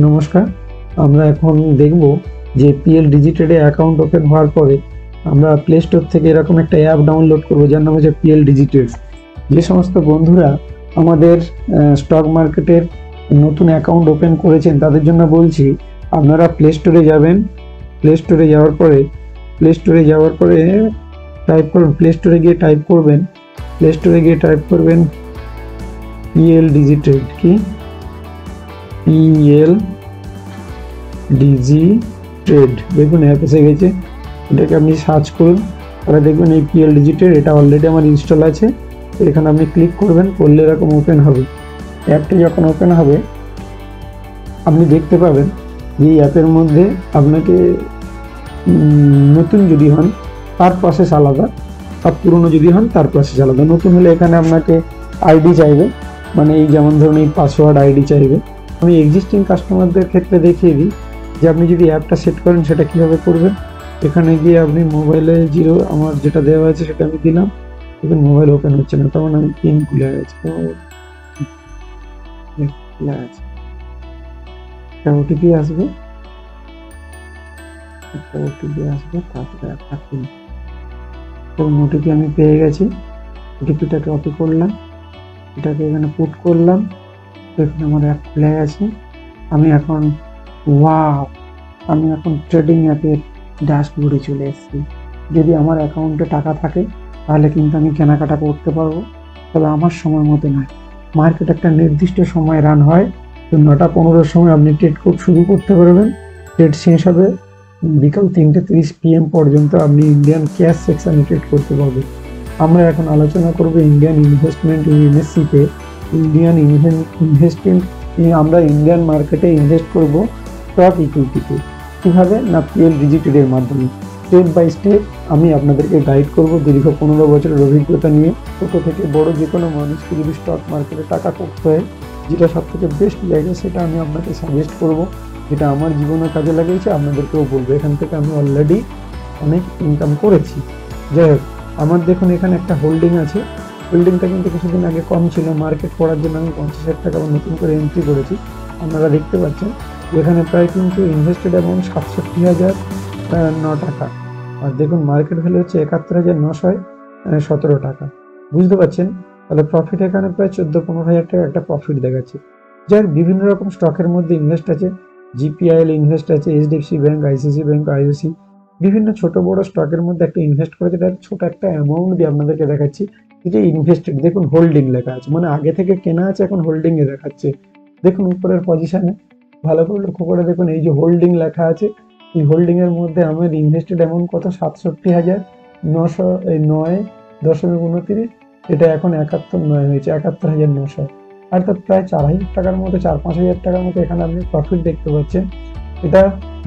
নমস্কার। আমরা এখন দেখব যে পিএল ডিজিটেডে অ্যাকাউন্ট ওপেন হওয়ার পরে আমরা প্লে স্টোর থেকে এরকম একটা অ্যাপ ডাউনলোড করব যার নাম হচ্ছে পিএল ডিজিটেড। যে সমস্ত বন্ধুরা আমাদের স্টক মার্কেটের নতুন অ্যাকাউন্ট ওপেন করেছেন তাদের জন্য বলছি, আপনারা প্লে স্টোরে যাবেন। প্লে স্টোরে যাওয়ার পরে টাইপ করুন, প্লে স্টোরে গিয়ে টাইপ করবেন পিএল ডিজিটেড। কি পিএল ডিজিটেড, দেখুন অ্যাপ এসে গেছে। এটাকে আপনি সার্চ করুন, তাহলে দেখবেন এই পিএল ডিজিটেড, এটা অলরেডি আমার ইনস্টল আছে। এখানে আপনি ক্লিক করবেন, করলে এরকম ওপেন হবে। অ্যাপটি যখন ওপেন হবে আপনি দেখতে পাবেন যে এই অ্যাপের মধ্যে আপনাকে নতুন যদি হন তার প্রসেস আলাদা, আর পুরনো যদি হন তার প্রসেস আলাদা। নতুন হলে এখানে আপনাকে আইডি চাইবে, মানে এই যেমন ধরুন এই পাসওয়ার্ড আইডি চাইবে। আমি এক্সিস্টিং কাস্টমারদের ক্ষেত্রে দেখিয়ে দিই যে আপনি যদি অ্যাপটা সেট করেন সেটা কীভাবে করবেন। এখানে গিয়ে আপনি মোবাইলে আমার যেটা দেওয়া আছে সেটা আমি দিলাম, দেখুন মোবাইল ওপেন হচ্ছে না, তখন আমি পিন খুলে গেছে। একটা ওটিপি আসবে, তারপরে একটা পিন। ওটিপি আমি পেয়ে গেছি, ওটিপিটাকে কপি করলাম, এটাকে এখানে পুট করলাম, এখানে আমার অ্যাপ খুলে গেছে। আমি এখন ট্রেডিং অ্যাপের ড্যাশবোর্ডে চলে এসেছি। যদি আমার অ্যাকাউন্টে টাকা থাকে তাহলে কিন্তু আমি কেনাকাটা করতে পারবো, তবে আমার সময় মতো নয়। মার্কেট একটা নির্দিষ্ট সময় রান হয়, তো 9টা 15-র সময় আপনি ট্রেড শুরু করতে পারবেন। ট্রেড শেষ হবে বিকাল 3:30 PM পর্যন্ত আপনি ইন্ডিয়ান ক্যাশ সেকশনে ট্রেড করতে পারবেন। আমরা এখন আলোচনা করব ইন্ডিয়ান ইনভেস্টমেন্ট ইউএনএসসিতে। আমরা ইন্ডিয়ান মার্কেটে ইনভেস্ট করব স্টক ইকুইটিতে। কীভাবে না, পিএল ডিজিটেডের মাধ্যমে স্টেপ বাই স্টেপ আমি আপনাদেরকে গাইড করব। দীর্ঘ 15 বছরের অভিজ্ঞতা নিয়ে ছোটো থেকে বড় যে কোনো মানুষকে যদি স্টক মার্কেটে টাকা করতে হয়, যেটা সবথেকে বেস্ট জায়গা সেটা আমি আপনাকে সাজেস্ট করব, যেটা আমার জীবনে কাজে লাগিয়েছে, আপনাদেরকেও বলবো। এখান থেকে আমি অলরেডি অনেক ইনকাম করেছি। যাই হোক, আমার দেখুন এখানে একটা হোল্ডিং আছে। হোল্ডিংটা কিন্তু কিছুদিন আগে কম ছিল, মার্কেট পড়ার জন্য আমি 50,000 টাকা নতুন করে এন্ট্রি করেছি। আপনারা দেখতে পাচ্ছেন এখানে প্রায় কিন্তু ইনভেস্টেড অ্যামাউন্ট 67,009 টাকা। আর দেখুন মার্কেট ভ্যালু হচ্ছে 71,917 টাকা। বুঝতে পারছেন? তাহলে প্রফিট এখানে প্রায় 14-15,000 টাকা একটা প্রফিট দেখাচ্ছে। যার বিভিন্ন রকম স্টকের মধ্যে ইনভেস্ট আছে, জিপিআইএল ইনভেস্ট আছে, HDFC bank, ICC bank, IOC, বিভিন্ন ছোট বড় স্টকের মধ্যে একটা ইনভেস্ট করেছে। এটা ছোট একটা অ্যামাউন্ট দিয়ে আপনাদেরকে দেখাচ্ছি। এটা ইনভেস্টেড, দেখুন হোল্ডিং লেখা আছে, মানে আগে থেকে কেনা আছে, এখন হোল্ডিং এ দেখাচ্ছে। দেখুন উপরের পজিশনে ভালো করে লক্ষ্য করে দেখুন, এই যে হোল্ডিং লেখা আছে, এই হোল্ডিং এর মধ্যে আমার ইনভেস্টেড অ্যামাউন্ট কত? 67,909.29। এটা এখন 71,900 হয়েছে, 71,900, অর্থাৎ প্রায় 4,000 টাকার মতো, 4-5,000 টাকার মতো এখানে আপনি প্রফিট দেখতে পাচ্ছেন। এটা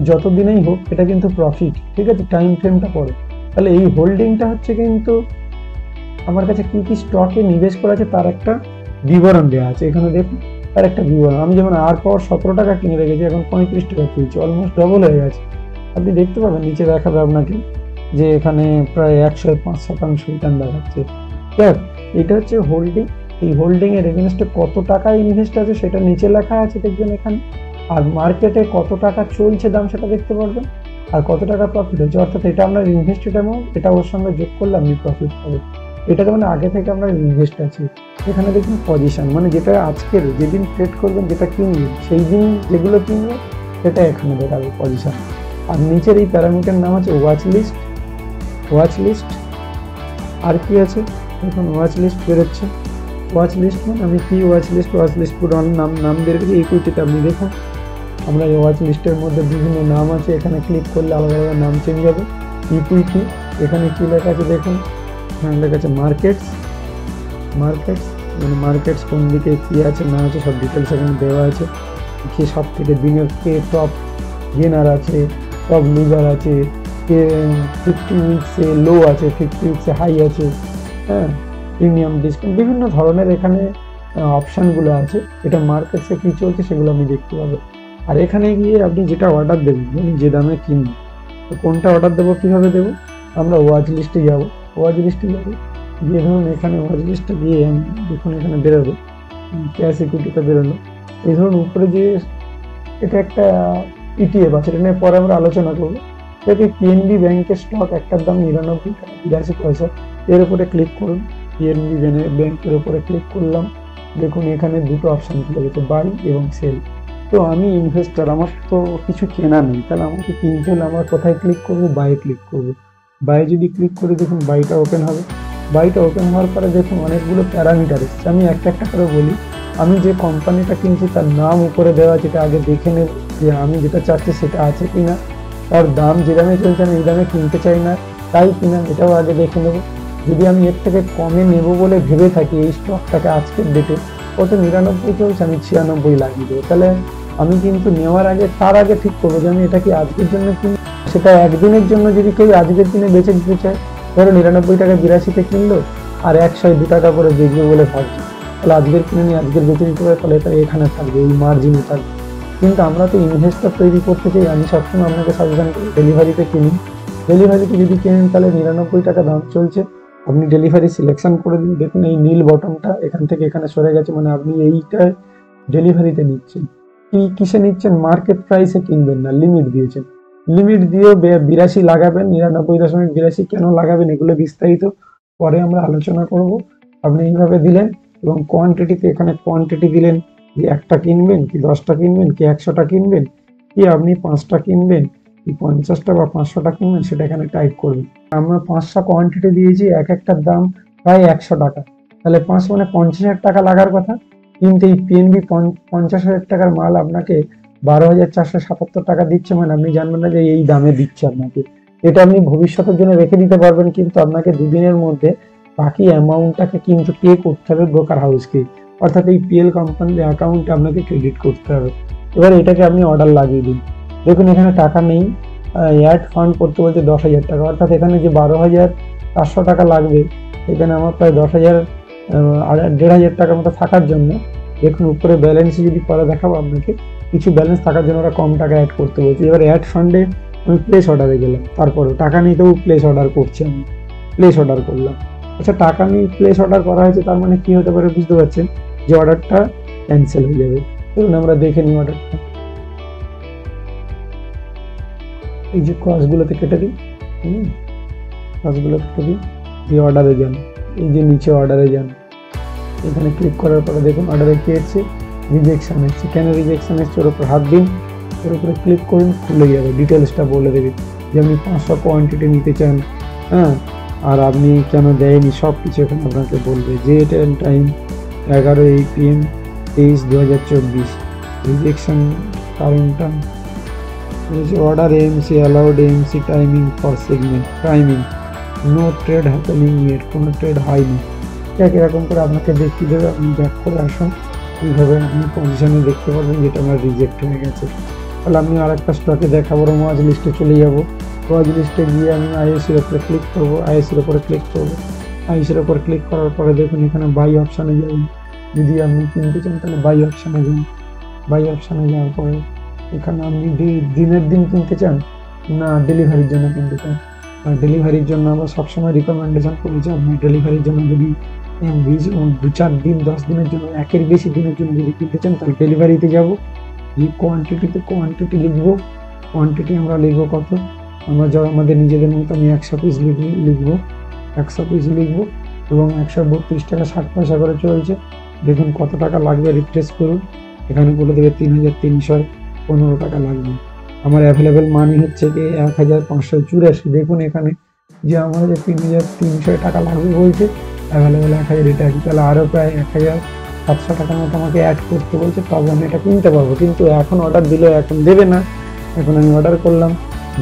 যতদিনেই হোক এটা কিন্তু প্রফিট, ঠিক আছে, টাইম ফ্রেমটা পরে। তাহলে এই হোল্ডিংটা হচ্ছে কিন্তু আমার কাছে কি কি স্টকে নিবেশ করা আছে তার একটা বিবরণ দেওয়া আছে। এখানে দেখুন তার একটা বিবরণ। আমি যেমন আর পাওয়ার 17 টাকা কিনে রেখেছি, এখন 35 টাকা কিনছি, অলমোস্ট ডবল হয়ে গেছে। আপনি দেখতে পাবেন নিচে দেখাবে আপনাকে যে এখানে প্রায় 105% রিটার্ন দেখাচ্ছে। দেখ, এটা হচ্ছে হোল্ডিং। এই হোল্ডিং এর এগেনস্টে কত টাকা ইনভেস্ট আছে সেটা নিচে লেখা আছে, দেখবেন এখানে। আর মার্কেটে কত টাকা চলছে দাম সেটা দেখতে পারবেন, আর কত টাকা প্রফিট হচ্ছে। অর্থাৎ এটা আপনার ইনভেস্টেড অ্যামাউন্ট, এটা ওর সঙ্গে যোগ করলে আপনি প্রফিট পাবেন। এটাতে মানে আগে থেকে আমরা ইনভেস্ট আছি। এখানে দেখুন পজিশন, মানে যেটা আজকের যেদিন ট্রেড করবেন, যেটা কিনবেন সেই দিন যেগুলো কিনবেন সেটা এখানে দেখাবে পজিশন। আর নিচের এই প্যারামিটার নাম আছে ওয়াচ লিস্ট। আর কি আছে দেখুন, ওয়াচ লিস্ট বেরোচ্ছে। ওয়াচ লিস্ট মানে আমি কি ওয়াচ লিস্ট পুরো নাম দিয়ে রেখেছি। ইকুইটিতে আপনি দেখুন, আমরা এই ওয়াচ লিস্টের মধ্যে বিভিন্ন নাম আছে, এখানে ক্লিক করলে আলাদা আলাদা নাম চেঞ্জ হবে। ইকুইটি, এখানে কি লেখা আছে দেখুন, এখানে লেখা আছে মার্কেটস, মানে মার্কেটস কোন দিকে কী আছে না আছে সব ডিটেলস এখানে দেওয়া আছে। কে সব থেকে দিনের কে টপ গেনার আছে, টপ লুজার আছে, কে 50 উইকসে লো আছে, 50 উইকসে হাই আছে, হ্যাঁ, প্রিমিয়াম ডিসকাউন্ট, বিভিন্ন ধরনের এখানে অপশানগুলো আছে। এটা মার্কেটসে কী চলছে সেগুলো আমি দেখতে পাবো। আর এখানে গিয়ে আপনি যেটা অর্ডার দেবেন, মানে যে দামে কিনবেন, তো কোনটা অর্ডার দেবো, কীভাবে দেবো, আমরা ওয়াচ লিস্টে যাবো। গিয়ে ধরুন এখানে ওয়াচ লিস্টে গিয়ে দেখুন এখানে বেরোবে ক্যাশ ইকুইটিটা বেরোলো। এই ধরুন উপরে যে এটা একটা ইটিএফ আছে, এটা নিয়ে পরে আমরা আলোচনা করবো। দেখি পিএনবি ব্যাংকের স্টক একটার দাম 99 টাকা 82 পয়সা। এর উপরে ক্লিক করুন, পিএনবি ব্যাংকের উপরে ক্লিক করলাম। দেখুন এখানে দুটো অপশন খুলে গেছে, বাই এবং সেল। তো আমি ইনভেস্টার, আমার তো কিছু কেনা নেই, তাহলে আমাকে কিনতে হলে আমরা কোথায় ক্লিক করবো? বাইয়ে ক্লিক করবো। বাইয়ে যদি ক্লিক করি দেখুন বাইটা ওপেন হবে। বাইটা ওপেন হওয়ার পরে দেখুন অনেকগুলো প্যারামিটার এসছে, আমি একটা একটা করে বলি। আমি যে কোম্পানিটা কিনছি তার নাম উপরে দেওয়া আছে, এটা আগে দেখে নেব যে আমি যেটা চাচ্ছি সেটা আছে কিনা। তার দাম যে দামে চলছে আমি এই দামে কিনতে চাই না, তাই কিনা এটাও আগে দেখে নেব। যদি আমি এর থেকে কমে নেব বলে ভেবে থাকি এই স্টকটাকে আজকের ডেটে, কত 99 চলছে, আমি 96 লাগিয়ে দেবো। তাহলে আমি কিন্তু নেওয়ার আগে তার আগে ঠিক করবো যে আমি এটা কি আজকের জন্য কিনি। সেটা একদিনের জন্য যদি কেউ আজকের দিনে বেঁচে দিতে চায়, ধরো 99 টাকা 82-তে কিনলো আর 102 টাকা করে বেচবে বলে ভাবছি, তাহলে আজকের কিনে নিয়ে আজকের বেঁচে দিতে পারে, তাহলে এটা এখানে থাকবে, এই মার্জিনে থাকবে। কিন্তু আমরা তো ইনভেস্টর তৈরি করতে চাই, আমি সবসময় আপনাকে সাজেশন করি ডেলিভারিতে কিনুন। ডেলিভারিতে যদি কেনেন তাহলে 99 টাকা দাম চলছে, আপনি ডেলিভারি সিলেকশন করে দিন। দেখুন এই নীল বটনটা এখান থেকে এখানে সরে গেছে, মানে আপনি এইটা ডেলিভারিতে নিচ্ছেন। কিসে নিচ্ছেন? মার্কেট প্রাইসে কিনবেন না, লিমিট দিয়েছেন। লিমিট দিয়েও 82 লাগাবেন, 99.82 কেন লাগাবেন এগুলো বিস্তারিত পরে আমরা আলোচনা করব। আপনি এইভাবে দিলেন এবং কোয়ান্টিটিতে এখানে কোয়ান্টিটি দিলেন যে একটা কিনবেন কি 10টা কিনবেন কি 100টা কিনবেন কি আপনি 5টা কিনবেন কি 50টা বা 500টা কিনবেন, সেটা এখানে টাইপ করবেন। আমরা 5টা কোয়ান্টিটি দিয়েছি, এক একটার দাম প্রায় 100 টাকা, তাহলে 5 মানে 50,000 টাকা লাগার কথা। কিন্তু এই পিএনবি 50,000 টাকার মাল আপনাকে 12,477 টাকা দিচ্ছে, মানে আপনি জানবেন না যে এই দামে দিচ্ছে আপনাকে। এটা আপনি ভবিষ্যতের জন্য রেখে দিতে পারবেন, কিন্তু আপনাকে দুদিনের মধ্যে বাকি অ্যামাউন্টটাকে কিন্তু পে করতে হবে ব্রোকার হাউসকে, অর্থাৎ এই পিএল কোম্পানির অ্যাকাউন্টে আপনাকে ক্রেডিট করতে হবে। এবার এটাকে আপনি অর্ডার লাগিয়ে দিন। দেখুন এখানে টাকা নেই, অ্যাড ফান্ড করতে বলছে 10,000 টাকা, অর্থাৎ এখানে যে 12,400 টাকা লাগবে, এখানে আমার প্রায় 1,500 টাকার মতো থাকার জন্য, দেখুন উপরে ব্যালেন্সে যদি পরে দেখাবো আপনাকে, কিছু ব্যালেন্স থাকার জন্য ওরা কম টাকা অ্যাড করতে বলছে। এবার অ্যাড ফান্ডে আমি প্লেস অর্ডারে গেলাম, তারপরে টাকা নেই তবু প্লেস অর্ডার করছি, আমি প্লেস অর্ডার করলাম। আচ্ছা টাকা নেই প্লেস অর্ডার করা হয়েছে, তার মানে কি হতে পারে বুঝতে পারছেন, যে অর্ডারটা ক্যান্সেল হয়ে যাবে। দেখুন আমরা দেখে নিই অর্ডারটা, এই যে ক্রসগুলোতে কেটে দিই, ক্রসগুলো কেটে দিই, দিয়ে অর্ডারে যান, এই যে নিচে অর্ডারে যান, এখানে ক্লিক করার পরে দেখুন অর্ডারে কি এসছে, রিজেকশন এসছে। কেন রিজেকশন এসছে ওর উপর হাত দিন, ওর উপরে ক্লিক করুন, খুলে যাবে, ডিটেলসটা বলে দেবে যে আপনি 500 কোয়ান্টিটি নিতে চান, হ্যাঁ, আর আপনি কেন দেয়নি সব কিছু এখানে আপনাকে বলবে। যে টাইম 11 PM 23/2024, রিজেকশন কারণটা order MC allowed, MC timing for segment, timing no trade happening yet, কোনো ট্রেড হয়নি। এরকম করে আপনাকে দেখিয়ে দেবে, আপনি ব্যাক করে আসুন, এইভাবে আপনি পজিশনে দেখতে পারবেন যেটা আমার রিজেক্ট হয়ে গেছে। তাহলে আমি আর একটা স্টকে দেখাবো, ওয়াচ লিস্টে চলে যাব। ওয়াচ লিস্টে গিয়ে আমি আইএসির উপরে ক্লিক করবো, আইএসির উপরে ক্লিক করবো। আইএসির উপরে ক্লিক করার পরে দেখুন এখানে বাই অপশানে যাবেন, যদি আপনি কিনতে চান তাহলে বাই অপশানে যান। বাই অপশানে যাওয়ার পরে এখানে আপনি দিনের দিন কিনতে চান না ডেলিভারির জন্য কিনতে চান। আর ডেলিভারির জন্য আমরা সবসময় রিকমেন্ডেশন করি যে আপনি ডেলিভারির জন্য যদি 2-4 দিন 10 দিনের জন্য, একের বেশি দিনের জন্য যদি কিনতে চান তাহলে ডেলিভারিতে যাব। এই কোয়ান্টিটিতে কোয়ান্টিটি লিখবো, কোয়ান্টিটি আমরা লিখবো কত, আমরা যা আমাদের নিজেদের মতো আমি 100 পিস লিখবো, 100 পিস লিখবো এবং 132 টাকা 60 পয়সা করে চলছে। দেখুন কত টাকা লাগবে, রিফ্রেশ করুন, এখানে বলে দেবে 3,315 টাকা লাগবে। আমার অ্যাভেলেবেল মানি হচ্ছে কি 1,584। দেখুন এখানে যে আমার যে 3,300 টাকা লাগবে বলছে, অ্যাভেলেবেল 1,000 এটা আছে, তাহলে আরও প্রায় 1,700 টাকার মতো আমাকে অ্যাড করতে বলছে, তবে আমি এটা কিনতে পারবো। কিন্তু এখন অর্ডার দিলে এখন দেবে না, এখন আমি অর্ডার করলাম,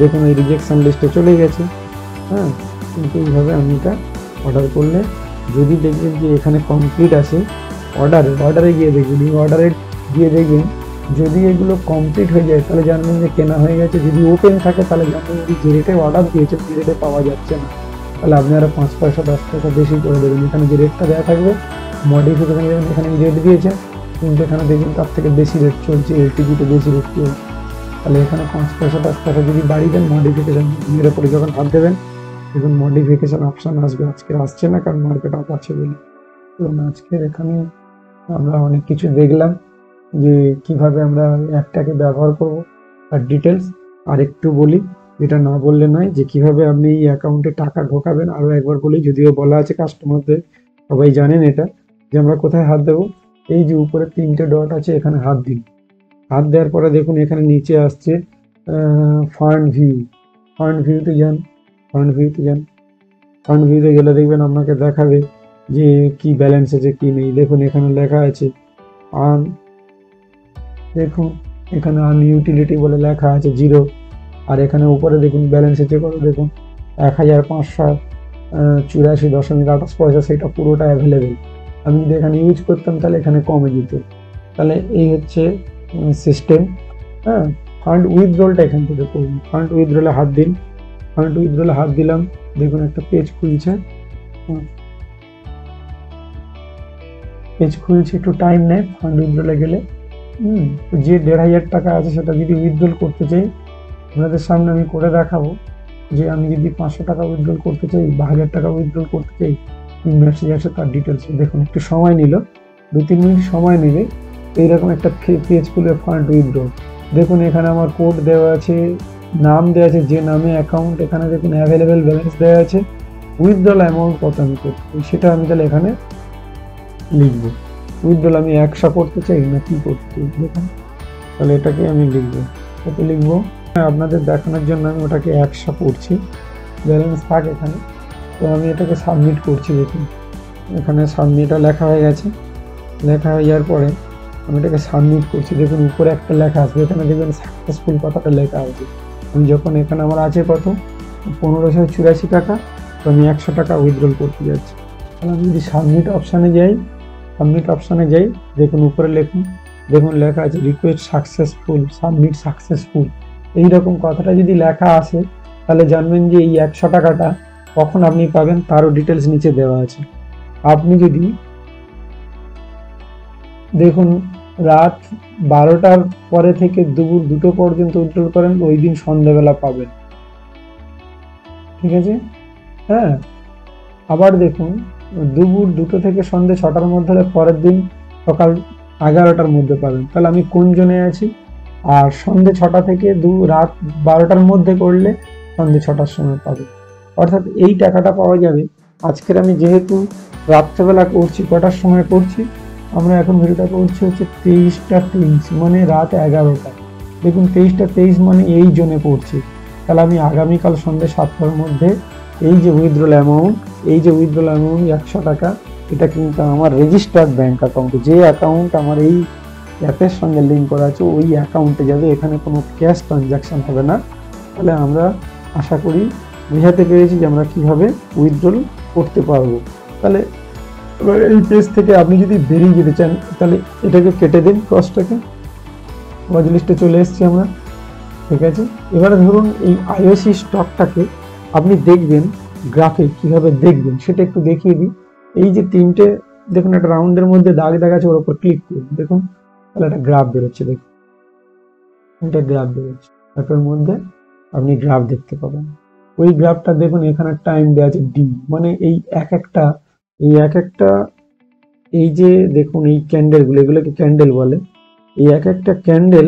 দেখুন এই রিজেকশন লিস্টে চলে গেছে, হ্যাঁ। কিন্তু এইভাবে আমি এটা অর্ডার করলে যদি দেখবেন যে এখানে কমপ্লিট আছে, অর্ডারে গিয়ে দেখবেন, এই অর্ডারে গিয়ে দেখবেন যদি এগুলো কমপ্লিট হয়ে যায় তাহলে জানবেন যে কেনা হয়ে গেছে। যদি ওপেন থাকে তাহলে জানবেন যে রেটে অর্ডার দিয়েছে সেই রেটে পাওয়া যাচ্ছে না, তাহলে আপনি আরও 5 পয়সা 10 টাকা বেশি করে দেবেন। এখানে যে রেটটা দেওয়া থাকবে মডিফিকেশন যেমন এখানে রেট দিয়েছে, কিন্তু এখানে দেখবেন তার থেকে বেশি রেট চলছে, এলটিজিতে বেশি রেট চলছে, তাহলে এখানে 5 পয়সা 10 টাকা যদি বাড়িয়ে দেন মডিফিকেশন এর উপরে যখন হাত দেবেন দেখুন মডিফিকেশন অপশান আসবে। আজকে আসছে না কারণ মার্কেট অফ আছে বলে। এবং আজকের এখানে আমরা অনেক কিছু দেখলাম, যে কিভাবে আমরা অ্যাপটাকে ব্যবহার করব আর ডিটেলস আর একটু বলি, যেটা না বললে নয়, যে কিভাবে আপনি এই অ্যাকাউন্টে টাকা ঢোকাবেন। আরও একবার বলি, যদিও বলা আছে কাস্টমারদের, সবাই জানেন এটা, যে আমরা কোথায় হাত দেবো। এই যে উপরে 3টে ডট আছে, এখানে হাত দিন। হাত দেওয়ার পরে দেখুন এখানে নিচে আসছে ফান্ড ভিউ। ফান্ড ভিউতে যান, ফান্ড ভিউতে যান। ফান্ড ভিউতে গেলে দেখবেন আপনাকে দেখাবে যে কি ব্যালেন্স আছে কি নেই। দেখুন এখানে লেখা আছে আন, দেখুন এখানে আনইউটিলিটি বলে লেখা আছে 0। আর এখানে উপরে দেখুন ব্যালেন্স আছে কত, দেখুন 1584.28 সেটা পুরোটা অ্যাভেলেবেল। আমি যদি এখানে ইউজ করতাম তাহলে এখানে কমে যেত। তাহলে এই হচ্ছে সিস্টেম। হ্যাঁ, ফান্ড উইথড্রলটা এখান থেকে করুন। ফান্ড উইথড্রলে হাত দিন। ফান্ড উইথড্রলে হাত দিলাম, দেখুন একটা পেজ খুলছে। পেজ খুলছে, একটু টাইম নেয় ফান্ড উইথড্রলে গেলে। তো যে 1500 টাকা আছে সেটা যদি উইথড্রল করতে চাই, আপনাদের সামনে আমি করে দেখাবো যে আমি যদি 500 টাকা উইথড্রল করতে চাই বা 1000 টাকা উইথড্রল করতে চাই, কি মেসেজ আছে তার ডিটেলস। দেখুন একটু সময় নিল, 2-3 মিনিট সময় নেবে। এইরকম একটা পেজ খুলে ফান্ড উইথড্রল, দেখুন এখানে আমার কোড দেওয়া আছে, নাম দেওয়া আছে, যে নামে অ্যাকাউন্ট, এখানে দেখুন অ্যাভেলেবেল ব্যালেন্স দেওয়া আছে, উইথড্রল অ্যামাউন্ট কত আমি করতে চাই সেটা আমি তাহলে এখানে লিখবো। উইথড্রল আমি 100 করতে চাই না কি করতে চাই, দেখুন তাহলে এটাকে আমি লিখবো। কত লিখবো আপনাদের দেখানোর জন্য আমি ওটাকে 100 করছি, ব্যালেন্স থাক এখানে। তো আমি এটাকে সাবমিট করছি। দেখুন এখানে সাবমিটটা লেখা হয়ে গেছে। লেখা হয়ে যাওয়ার পরে আমি এটাকে সাবমিট করছি। দেখুন উপরে একটা লেখা আসবে, এখানে দেখবেন সাকসেসফুল কথাটা লেখা আছে। আমি যখন এখানে আমার আছে কত 1584 টাকা, তো আমি 100 টাকা উইথড্রল করতে যাচ্ছি। তাহলে আমি যদি সাবমিট অপশানে যাই, সাবমিট অপশানে যাই, দেখুন উপরে দেখুন লেখা আছে রিকোয়েস্ট সাকসেসফুল, সাবমিট সাকসেসফুল। এইরকম কথাটা যদি লেখা আসে তাহলে জানবেন যে এই 100 টাকাটা কখন আপনি পাবেন তারও ডিটেলস নিচে দেওয়া আছে। আপনি যদি দেখুন রাত 12টার পরে থেকে দুপুর 2টো পর্যন্ত উইথড্রল করেন, ওই দিন সন্ধ্যাবেলা পাবেন। ঠিক আছে, হ্যাঁ। আবার দেখুন দুপুর 2টো থেকে সন্ধ্যে 6টার মধ্যে হলে পরের দিন সকাল 11টার মধ্যে পাবেন। তাহলে আমি কোন জোনে আছি? আর সন্ধ্যে 6টা থেকে রাত 12টার মধ্যে করলে সন্ধ্যে 6টার সময় পাবে। অর্থাৎ এই টাকাটা পাওয়া যাবে। আজকের আমি যেহেতু রাত্রেবেলা করছি, কটার সময় করছি, আমরা এখন ভিডিওটা করছি হচ্ছে 23টা 23, মানে রাত 11টা। দেখুন 23টা 23 মানে এই জোনে পড়ছি। তাহলে আমি আগামীকাল সন্ধ্যে 7টার মধ্যে এই যে উইথড্রল অ্যামাউন্ট, 100 টাকা, এটা কিন্তু আমার রেজিস্টার্ড ব্যাংক অ্যাকাউন্টে, যে অ্যাকাউন্ট আমার এই অ্যাপের সঙ্গে লিঙ্ক করা আছে ওই অ্যাকাউন্টে যাবে। এখানে কোনো ক্যাশ ট্রানজাকশন হবে না। তাহলে আমরা আশা করি বোঝাতে পেরেছি যে আমরা কীভাবে উইথড্রল করতে পারবো। তাহলে এবার এই পেজ থেকে আপনি যদি বেরিয়ে যেতে চান তাহলে এটাকে কেটে দিন, ক্রসটাকে। ওয়াচ লিস্টে চলে এসেছি আমরা, ঠিক আছে। এবারে ধরুন এই আইওসি স্টকটাকে আপনি দেখবেন গ্রাফে, কিভাবে দেখবেন সেটা একটু দেখিয়ে দিই। এই যে 3টে দেখুন একটা রাউন্ডের মধ্যে দাগ আছে, ওর উপর ক্লিক করুন, দেখুন তাহলে একটা গ্রাফ বেরোচ্ছে। দেখুন এটা গ্রাফ বেরোচ্ছে, অ্যাপের মধ্যে আপনি গ্রাফ দেখতে পাবেন। ওই গ্রাফটা দেখুন এখানে টাইম দেওয়া আছে ডি, মানে এই এক একটা এই যে দেখুন এই ক্যান্ডেলগুলো, এগুলোকে ক্যান্ডেল বলে। এই এক একটা ক্যান্ডেল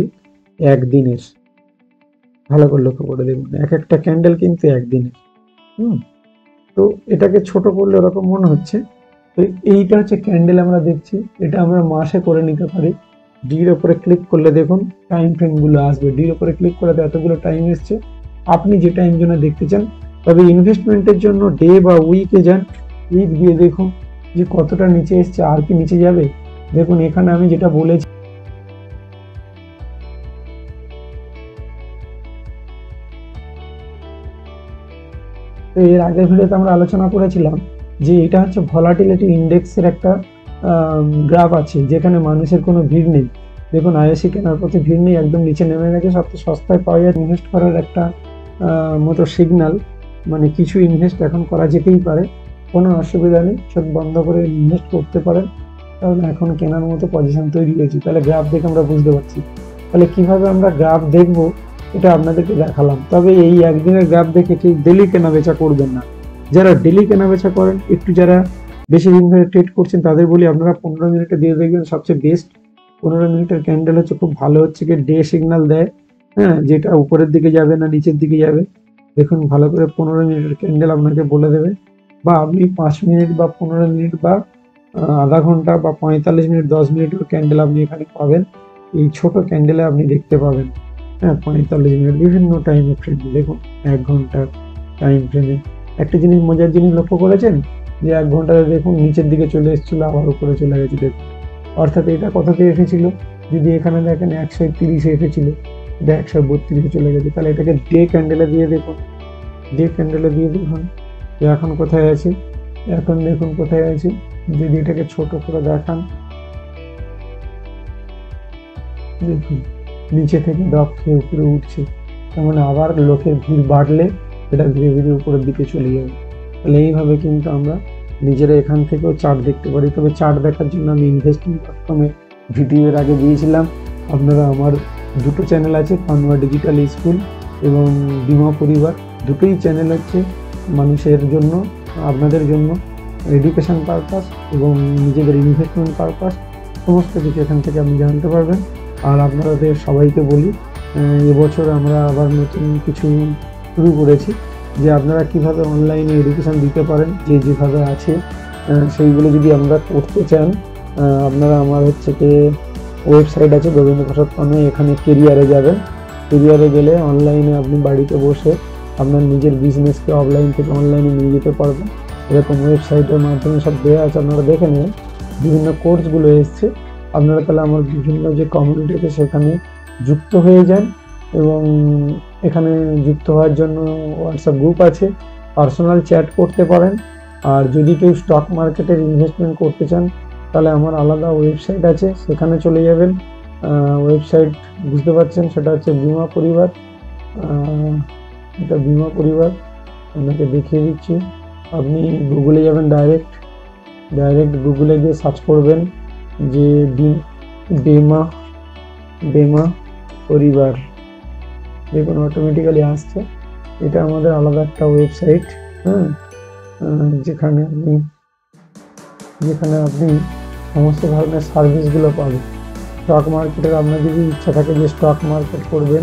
একদিনের, ভালো করে লক্ষ্য করে দেখুন এক একটা ক্যান্ডেল কিন্তু একদিনের। তো এটাকে ছোট করলে ওরকম মনে হচ্ছে। তো এইটা হচ্ছে ক্যান্ডেল আমরা দেখছি, এটা আমরা মাসে করে নিতে পারি। ডির ওপরে ক্লিক করলে দেখুন টাইম ফ্রেমগুলো আসবে, ডির ওপরে ক্লিক করে এতগুলো টাইম এসছে, আপনি যে টাইম জন্য দেখতে চান। তবে ইনভেস্টমেন্টের জন্য ডে বা উইকে যান, উইক দিয়ে দেখুন যে কতটা নিচে এসছে, আর কি নিচে যাবে। দেখুন এখানে আমি যেটা বলেছি, তো এর আগের ভিডিওতে আমরা আলোচনা করেছিলাম যে এটা হচ্ছে ভলাটিলিটি ইন্ডেক্সের একটা গ্রাফ আছে, যেখানে মানুষের কোনো ভিড় নেই। দেখুন আইওসি কেনার প্রতি ভিড় নেই, একদম নিচে নেমে গেছে। সবচেয়ে সস্তায় পাওয়া যায়, ইনভেস্ট করার একটা মতো সিগন্যাল, মানে কিছু ইনভেস্ট এখন করা যেতেই পারে, কোনো অসুবিধা নেই, চোখ বন্ধ করে ইনভেস্ট করতে পারেন, কারণ এখন কেনার মতো পজিশন তৈরি হয়েছে। তাহলে গ্রাফ দেখে আমরা বুঝতে পারছি। তাহলে কিভাবে আমরা গ্রাফ দেখবো এটা আপনাদেরকে দেখালাম। তবে এই একদিনের গ্রাফ দেখে ঠিক ডেলি কেনা বেচা করবেন না। যারা ডেলি কেনা বেচা করেন, একটু যারা বেশি দিন ধরে ট্রেড করছেন, তাদের বলি আপনারা 15 মিনিটে দিয়ে দেখবেন সবচেয়ে বেস্ট। 15 মিনিটের ক্যান্ডেল হচ্ছে খুব ভালো, হচ্ছে কি ডে সিগন্যাল দেয়, হ্যাঁ, যেটা উপরের দিকে যাবে না নিচের দিকে যাবে। দেখুন ভালো করে 15 মিনিটের ক্যান্ডেল আপনাকে বলে দেবে, বা আপনি 5 মিনিট বা 15 মিনিট বা আধা ঘন্টা বা 45 মিনিট 10 মিনিটের ক্যান্ডেল আপনি এখানে পাবেন। এই ছোট ক্যান্ডেলে আপনি দেখতে পাবেন, হ্যাঁ, 45 মিনিট বিভিন্ন টাইম ফ্রেম দেখুন, 1 ঘন্টা টাইম ফ্রেমে। একটা জিনিস, মজার জিনিস লক্ষ্য করেছেন যে 1 ঘন্টাতে দেখুন নিচের দিকে চলে এসেছিল, আবার উপরে চলে গেছে দেখুন। অর্থাৎ এটা কোথাতে এসেছিল, যদি এখানে দেখেন 130 এসেছিল, এটা 132 চলে গেছে, তাহলে এটাকে ডে ক্যান্ডেলে দিয়ে দেখুন, ডে ক্যান্ডেলে দিয়ে দেখুন যে এখন কোথায় আছে, এখন দেখুন কোথায় আছে। যদি এটাকে ছোট করে দেখান, দেখুন নিচে থেকে দপ খেয়ে উপরে উঠছে, তার মানে আবার লোকের ভিড় বাড়লে এটা ধীরে ধীরে উপরের দিকে চলে যাবে। তাহলে এইভাবে কিন্তু আমরা নিজেরা এখান থেকেও চার্ট দেখতে পারি। তবে চার্ট দেখার জন্য আমি investing.com-এ ভিডিও এর আগে দিয়েছিলাম। আপনারা, আমার দুটো চ্যানেল আছে, পানুয়া ডিজিটাল স্কুল এবং বিমা পরিবার, দুটোই চ্যানেল হচ্ছে মানুষের জন্য, আপনাদের জন্য এডুকেশন পারপাস এবং নিজেদের ইনভেস্টমেন্ট পারপাস, সমস্ত কিছু এখান থেকে আপনি জানতে পারবেন। আর আপনাদের সবাইকে বলি, এবছর আমরা আবার নতুন কিছু শুরু করেছি, যে আপনারা কিভাবে অনলাইনে এডুকেশন দিতে পারেন, যে যেভাবে আছে সেইগুলো যদি আমরা করতে চান, আপনারা আমার হচ্ছে কি ওয়েবসাইট আছে গোবিন্দ প্রসাদ পানুয়া, এখানে কেরিয়ারে যাবেন। কেরিয়ারে গেলে অনলাইনে আপনি বাড়িতে বসে আপনার নিজের বিজনেসকে অফলাইন থেকে অনলাইনে নিয়ে যেতে পারবেন। এরকম ওয়েবসাইটের মাধ্যমে সব দেওয়া আছে, আপনারা দেখে নেবেন। বিভিন্ন কোর্সগুলো এসছে, আপনারা তাহলে আমার বিভিন্ন যে কমিউনিটি আছে সেখানে যুক্ত হয়ে যান। এবং এখানে যুক্ত হওয়ার জন্য হোয়াটসঅ্যাপ গ্রুপ আছে, পার্সোনাল চ্যাট করতে পারেন। আর যদি কেউ স্টক মার্কেটের ইনভেস্টমেন্ট করতে চান, তাহলে আমার আলাদা ওয়েবসাইট আছে, সেখানে চলে যাবেন। ওয়েবসাইট বুঝতে পারছেন, সেটা হচ্ছে বিমা পরিবার। এটা বিমা পরিবার, আপনাকে দেখিয়ে দিচ্ছি। আপনি গুগলে যাবেন, ডাইরেক্ট গুগলে গিয়ে সার্চ করবেন যে বিমা পরিবার, দেখুন অটোমেটিক্যালি আসছে। এটা আমাদের আলাদা একটা ওয়েবসাইট, হ্যাঁ, যেখানে আপনি সমস্ত ধরনের সার্ভিসগুলো পাবেন। স্টক মার্কেটের আপনার যদি ইচ্ছা থাকে যে স্টক মার্কেট করবেন,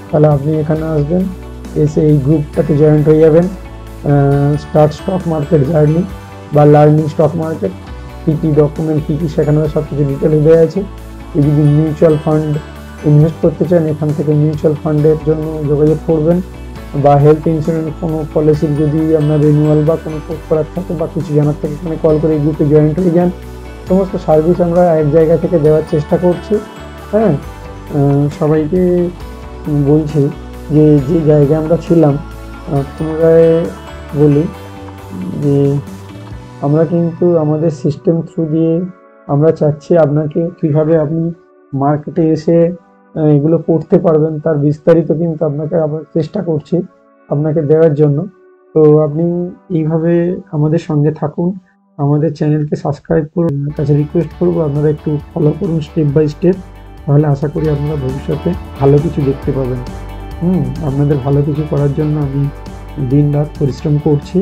তাহলে আপনি এখানে আসবেন, এসে এই গ্রুপটাতে জয়েন্ট হয়ে যাবেন। স্টার্ট স্টক মার্কেট জার্নি বা লার্নিং স্টক মার্কেট, কী কী ডকুমেন্ট কী কী সেখানে সব কিছু ডিটেলস দেওয়া আছে। যদি মিউচুয়াল ফান্ড ইনভেস্ট করতে চান, এখান থেকে মিউচুয়াল ফান্ডের জন্য যোগাযোগ করবেন, বা হেলথ ইন্স্যুরেন্স কোনো পলিসির যদি আপনার রিনিউয়াল বা কোনো পোস্ট করার থাকে বা কিছু জানার থাকে, এখানে কল করে এই গ্রুপে জয়েন্ট হয়ে যান। সমস্ত সার্ভিস আমরা এক জায়গা থেকে দেওয়ার চেষ্টা করছি, হ্যাঁ। সবাইকে বলছি যে যে জায়গায় আমরা ছিলাম, পুনরায় বলি যে আমরা কিন্তু আমাদের সিস্টেম থ্রু দিয়ে আমরা চাচ্ছি আপনাকে কীভাবে আপনি মার্কেটে এসে এগুলো করতে পারবেন, তার বিস্তারিত কিন্তু আপনাকে আমরা চেষ্টা করছি আপনাকে দেওয়ার জন্য। তো আপনি এইভাবে আমাদের সঙ্গে থাকুন, আমাদের চ্যানেলকে সাবস্ক্রাইব করুন। কাছে রিকোয়েস্ট করবো আপনারা একটু ফলো করুন স্টেপ বাই স্টেপ, তাহলে আশা করি আপনারা ভবিষ্যতে ভালো কিছু দেখতে পাবেন। আপনাদের ভালো কিছু করার জন্য আমি দিন রাত পরিশ্রম করছি।